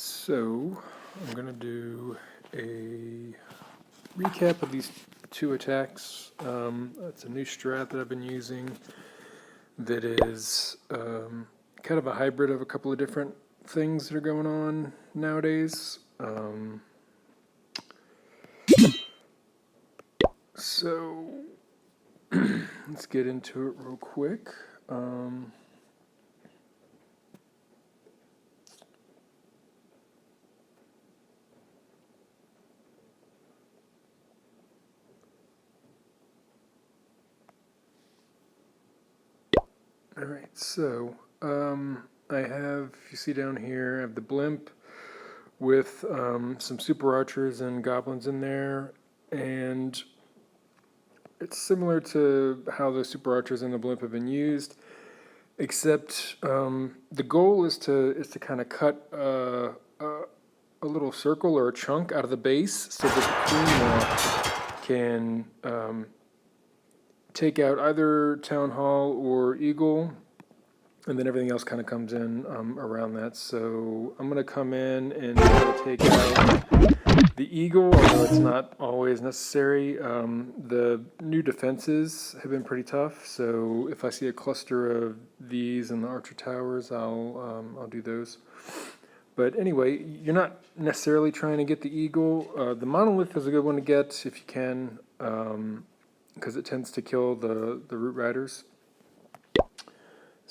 So I'm going to do a recap of these two attacks. It's a new strat that I've been using that is kind of a hybrid of a couple of different things that are going on nowadays. So let's get into it real quick. All right, so I have, you see down here, I have the blimp with some super archers and goblins in there, and it's similar to how the super archers and the blimp have been used, except the goal is to kind of cut a little circle or a chunk out of the base so that the queen can take out either Town Hall or Eagle, and then everything else kind of comes in around that. So I'm going to come in and take out the Eagle, although it's not always necessary. The new defenses have been pretty tough, so if I see a cluster of these in the Archer Towers, I'll do those. But anyway, you're not necessarily trying to get the Eagle. The Monolith is a good one to get if you can, because it tends to kill the Root Riders.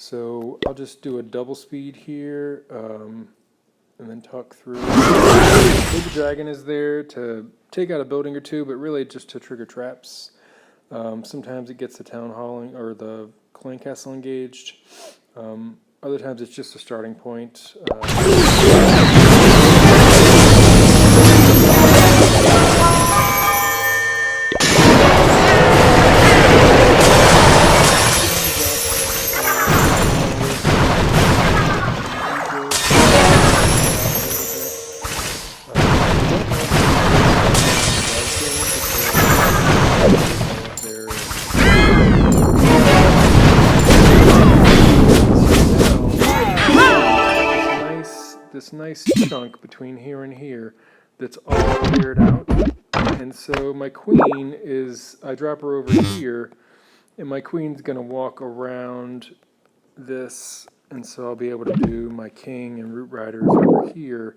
So I'll just do a double speed here, and then talk through. Baby Dragon is there to take out a building or two, but really just to trigger traps. Sometimes it gets the Town Hall or the Clan Castle engaged. Other times it's just a starting point. This nice chunk between here and here that's all cleared out, and so my queen is, I drop her over here, and my queen's gonna walk around this, and so I'll be able to do my king and Root Riders over here,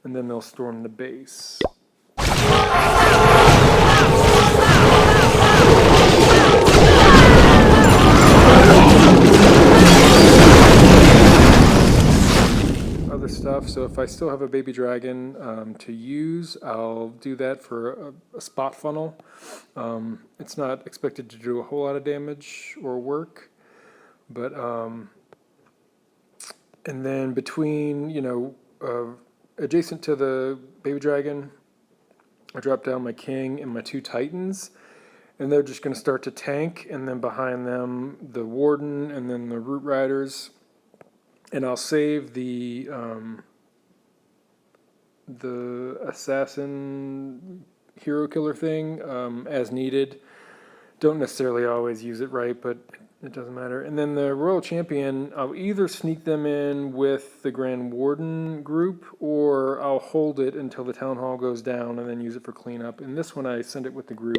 and then they'll storm the base. Other stuff, so if I still have a baby dragon to use, I'll do that for a spot funnel. It's not expected to do a whole lot of damage or work, but and then between, adjacent to the baby dragon, I drop down my king and my two titans, and they're just going to start to tank, and then behind them the warden and then the Root Riders. And I'll save the assassin hero killer thing as needed. Don't necessarily always use it right, but it doesn't matter. And then the Royal Champion, I'll either sneak them in with the Grand Warden group, or I'll hold it until the Town Hall goes down and then use it for cleanup. And this one I send it with the group.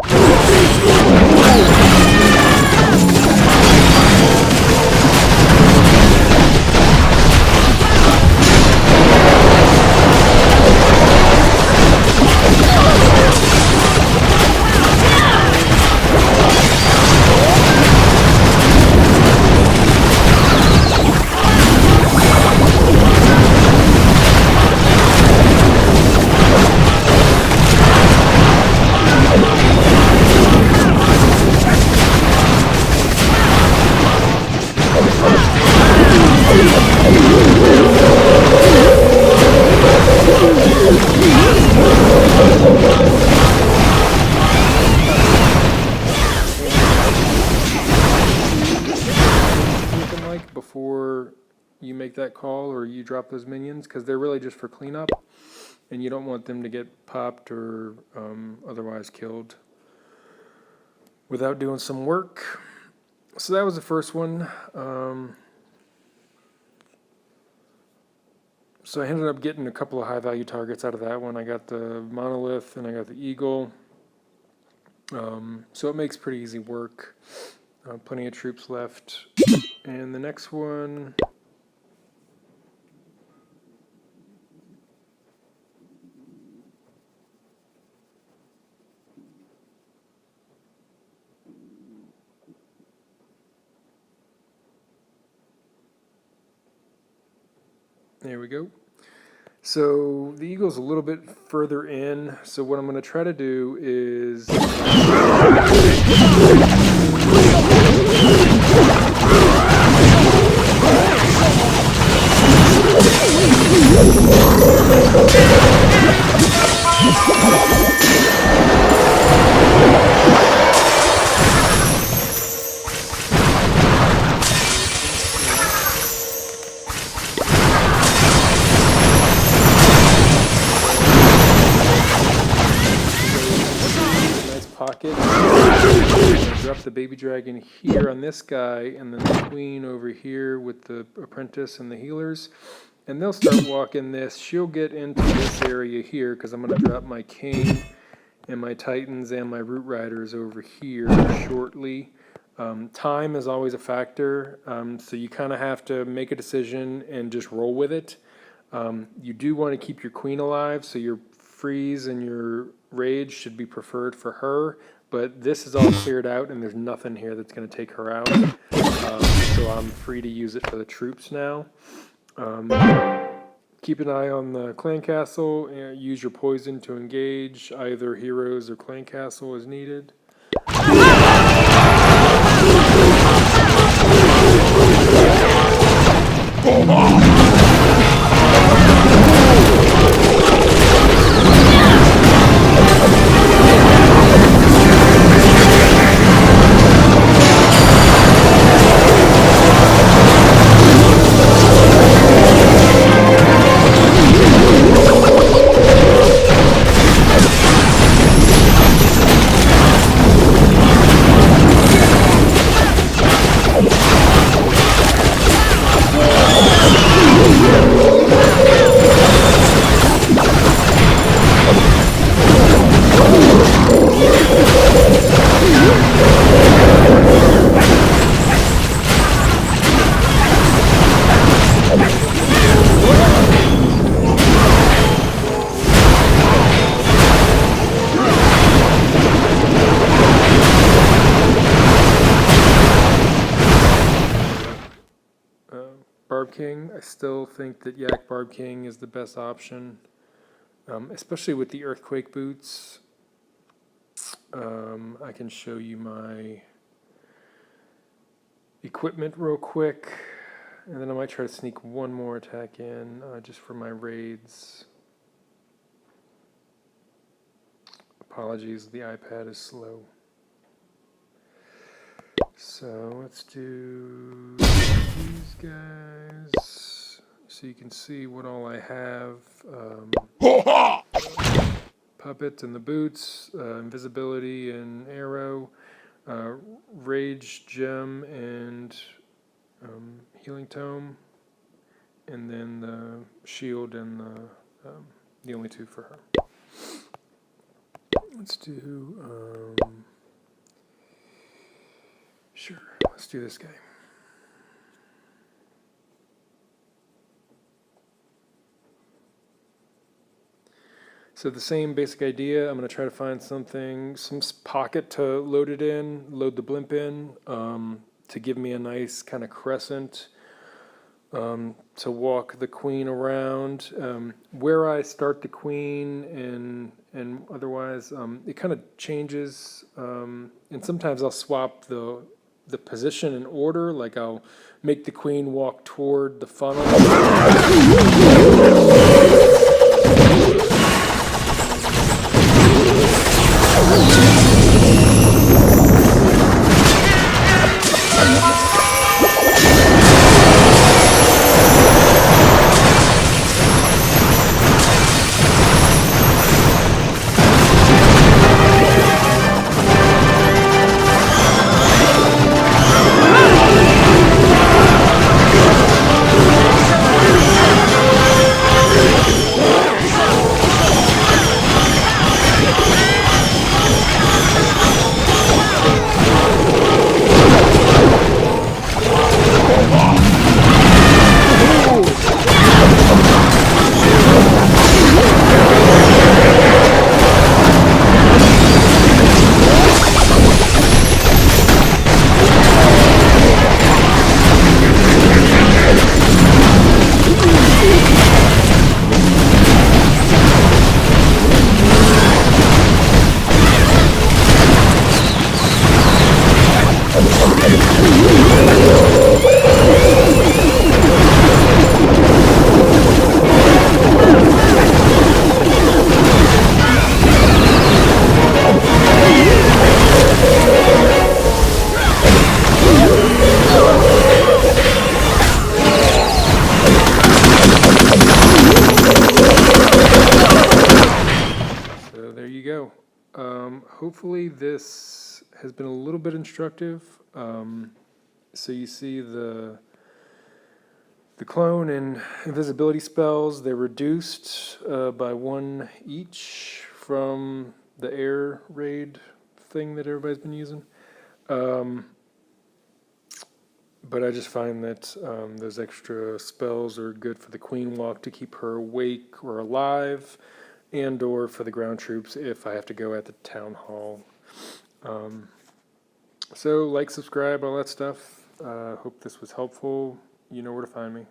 Before you make that call or you drop those minions, because they're really just for cleanup, and you don't want them to get popped or otherwise killed without doing some work. So that was the first one. So I ended up getting a couple of high value targets out of that one. I got the monolith and I got the eagle. So it makes pretty easy work. Plenty of troops left. And the next one, there we go. So the eagle's a little bit further in, so what I'm going to try to do is pocket. Drop the baby dragon here on this guy, and then the queen over here with the apprentice and the healers. And they'll start walking this. She'll get into this area here because I'm going to drop my king and my titans and my root riders over here shortly. Time is always a factor, so you kind of have to make a decision and just roll with it. You do want to keep your queen alive, so your freeze and your rage should be preferred for her, but this is all cleared out and there's nothing here that's going to take her out, so I'm free to use it for the troops now. Keep an eye on the clan castle, use your poison to engage either heroes or clan castle as needed. Barb King, I still think that Yak Barb King is the best option, especially with the earthquake boots. I can show you my equipment real quick, and then I might try to sneak one more attack in just for my raids. Apologies, the iPad is slow. So let's do these guys so you can see what all I have. Puppet and the boots, invisibility and arrow, rage gem and healing tome, and then the shield and the only two for her. Let's do sure, let's do this guy. So the same basic idea. I'm going to try to find something, some pocket to load it in, load the blimp in, to give me a nice kind of crescent to walk the queen around. Where I start the queen and otherwise, it kind of changes, and sometimes I'll swap the position and order, like I'll make the queen walk toward the funnel. Hopefully this has been a little bit instructive. So you see the clone and invisibility spells, they're reduced by 1 each from the air raid thing that everybody's been using. But I just find that those extra spells are good for the Queen Walk to keep her awake or alive, and or for the ground troops if I have to go at the town hall. So like, subscribe, all that stuff. Hope this was helpful. You know where to find me.